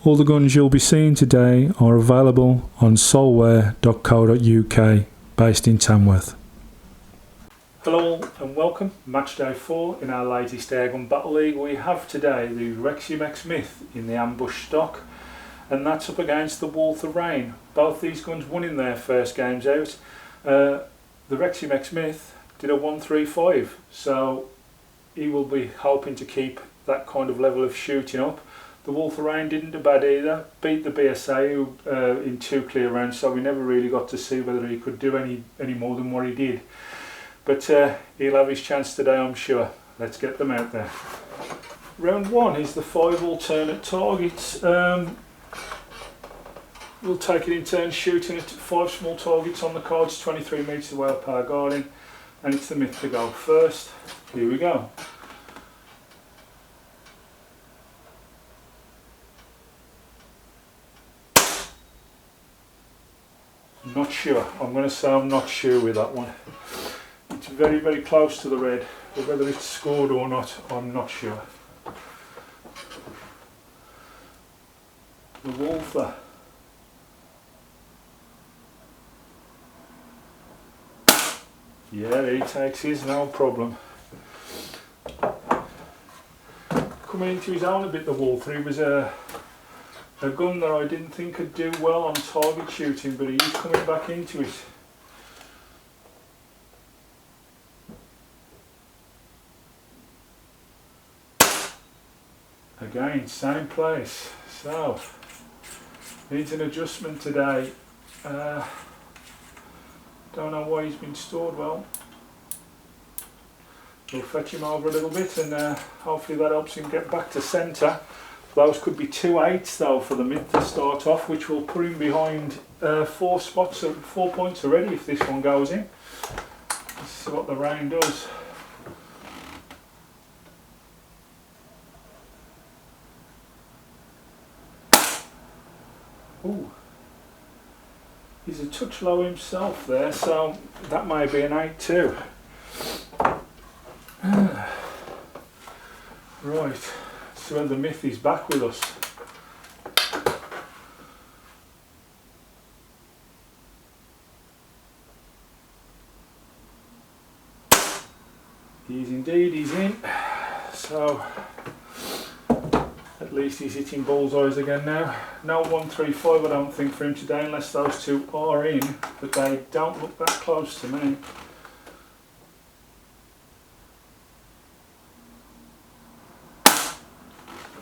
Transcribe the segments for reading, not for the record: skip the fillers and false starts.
All the guns you'll be seeing today are available on solware.co.uk, based in Tamworth. Hello and welcome. Match day 4 in our latest Airgun Battle League. We have today the Reximex Myth in the ambush stock, and that's up against the Walther Rain. Both these guns won in their first games out. The Reximex Myth did a 1-3-5, so he will be hoping to keep that kind of level of shooting up. The Walther Rain didn't do bad either, beat the BSA in 2 clear rounds, so we never really got to see whether he could do any more than what he did. But he'll have his chance today, I'm sure. Let's get them out there. Round 1 is the 5 alternate targets. We'll take it in turns shooting at 5 small targets on the cards, 23 metres away of power guarding, and it's the Myth to go first. Here we go. Not sure. I'm going to say I'm not sure with that one. It's very, very close to the red, but whether it's scored or not, I'm not sure. The Walther. Yeah, he takes his, no problem. Coming into his own a bit, the Walther. He was a gun that I didn't think could do well on target shooting, but he's coming back into it. Again, same place, so needs an adjustment today. Don't know why he's been stored well. We'll fetch him over a little bit, and hopefully that helps him get back to centre. Those could be 2 8s though for the Myth to start off, which will put him behind 4 points already if this one goes in. Let's see what the Rain does. Ooh. He's a touch low himself there, so that may be an 8 too. Right. So when the Myth is back with us. He's in. So at least he's hitting bullseyes again now. No 1-3-5 I don't think for him today, unless those 2 are in, but they don't look that close to me.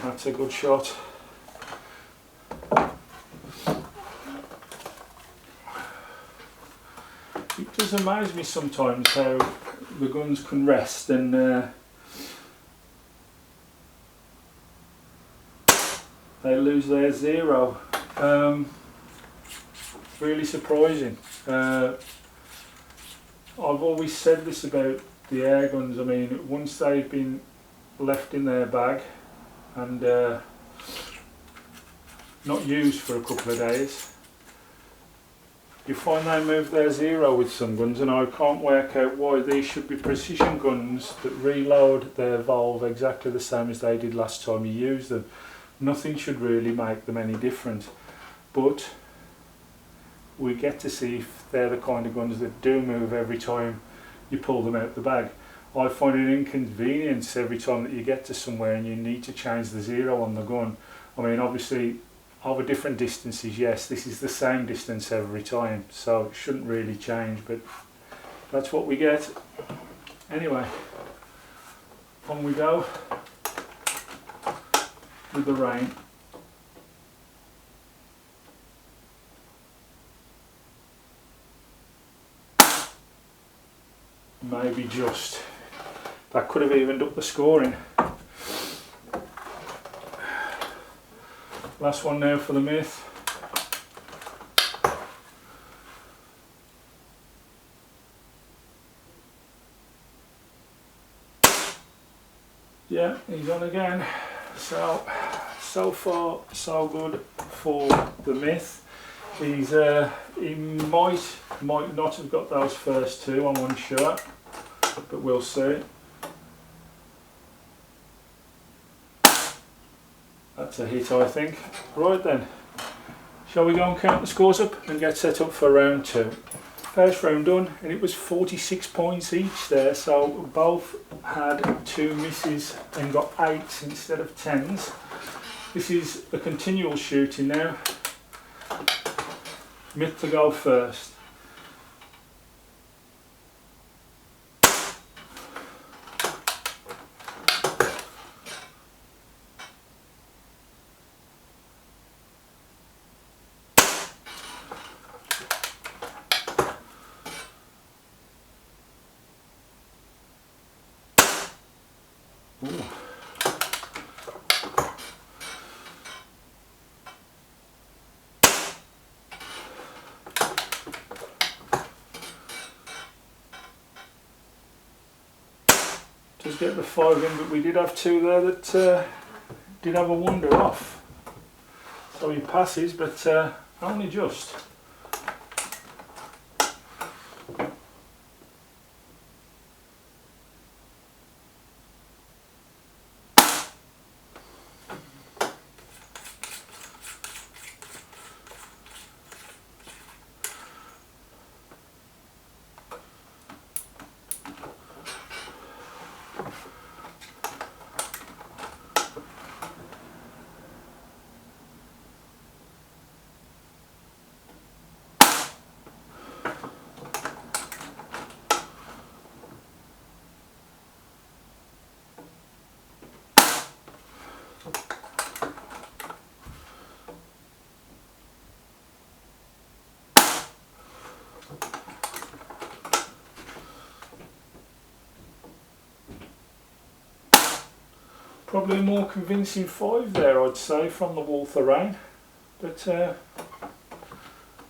That's a good shot. It does amaze me sometimes how the guns can rest and they lose their 0. Really surprising. I've always said this about the air guns. I mean, once they've been left in their bag and not used for a couple of days, you find they move their 0 with some guns, and I can't work out why. These should be precision guns that reload their valve exactly the same as they did last time you used them. Nothing should really make them any different, but we get to see if they're the kind of guns that do move every time you pull them out the bag. I find it an inconvenience every time that you get to somewhere and you need to change the 0 on the gun. I mean, obviously over different distances, yes, this is the same distance every time, so it shouldn't really change, but that's what we get. Anyway, on we go with the Rain. Maybe just. That could have evened up the scoring. Last one now for the Myth. Yeah, he's on again. So far so good for the Myth. He might not have got those first 2, I'm unsure, but we'll see. That's a hit, I think. Right then, shall we go and count the scores up and get set up for round 2? First round done, and it was 46 points each there, so both had 2 misses and got 8s instead of 10s. This is a continual shooting now. Myth to go first. Ooh. Just get the 5 in, but we did have 2 there that did have a wonder off. So he passes, but only just. Probably a more convincing 5 there, I'd say, from the Walther rain. But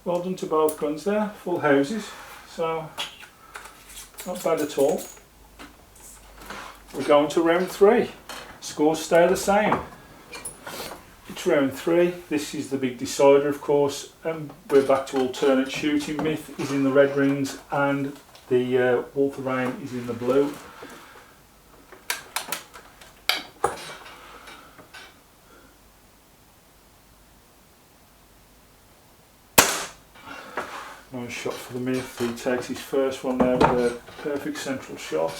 well done to both guns there, full houses, so not bad at all. We're going to round 3. Scores stay the same. It's round 3. This is the big decider, of course, and we're back to alternate shooting. Myth is in the red rings and the Walther rain is in the blue. Nice shot for the Myth. He takes his first one there with a perfect central shot.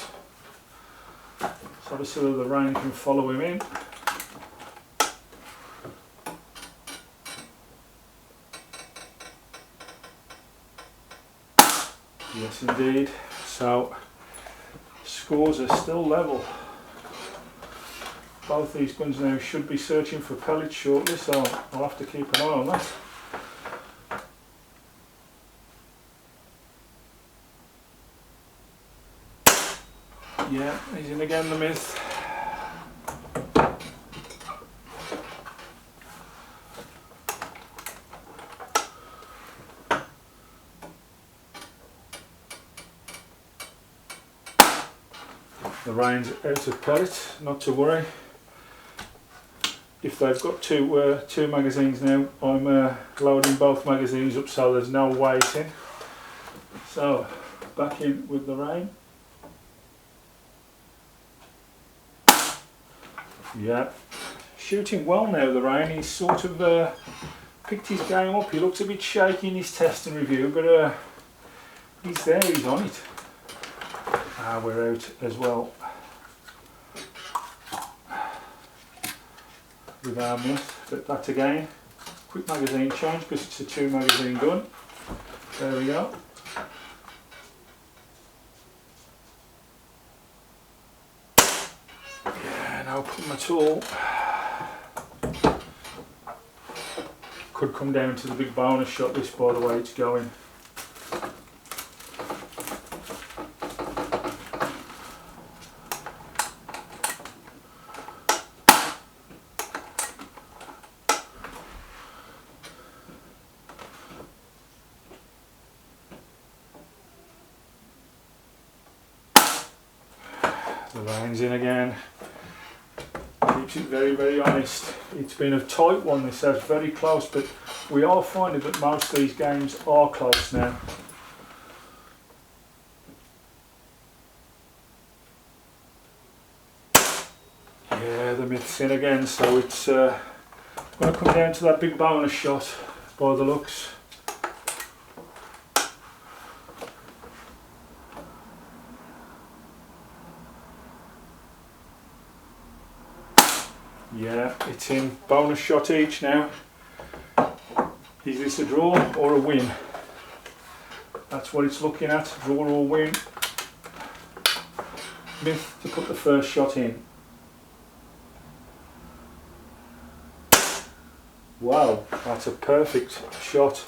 So obviously the rain can follow him in. Yes indeed. So scores are still level. Both these guns now should be searching for pellets shortly, so I'll have to keep an eye on that. Yeah, he's in again, the Myth. The rain's out of pellet, not to worry. If they've got two magazines now, I'm loading both magazines up so there's no waiting. So, back in with the rain. Yeah, shooting well now, the rain. He's sort of picked his game up. He looks a bit shaky in his test and review, but he's there, he's on it. We're out as well with our Myth, but that again, quick magazine change because it's a 2 magazine gun. There we go. No problem at all. Could come down to the big bonus shot this, by the way it's going. The rain's in again. Keeps it very, very honest. It's been a tight one, this has, very close, but we are finding that most of these games are close now. Yeah, the Myth's in again, so it's I'm going to come down to that big bonus shot by the looks. Yeah, it's in. Bonus shot each now. Is this a draw or a win? That's what it's looking at, draw or win. Myth to put the first shot in. Wow, that's a perfect shot.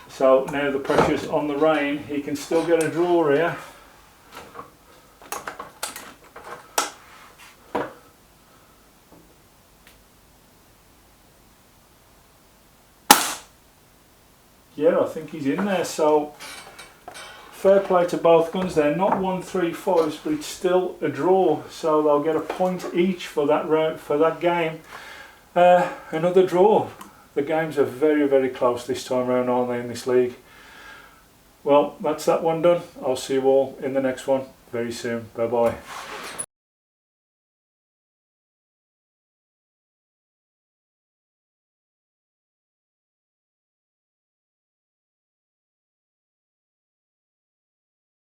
So now the pressure's on the rain, he can still get a draw here. Yeah, I think he's in there, so fair play to both guns there. Not 1-3-5s, but it's still a draw, so they'll get a point each for that round, for that game. Another draw. The games are very, very close this time around, aren't they, in this league? Well, that's that one done. I'll see you all in the next one very soon. Bye bye.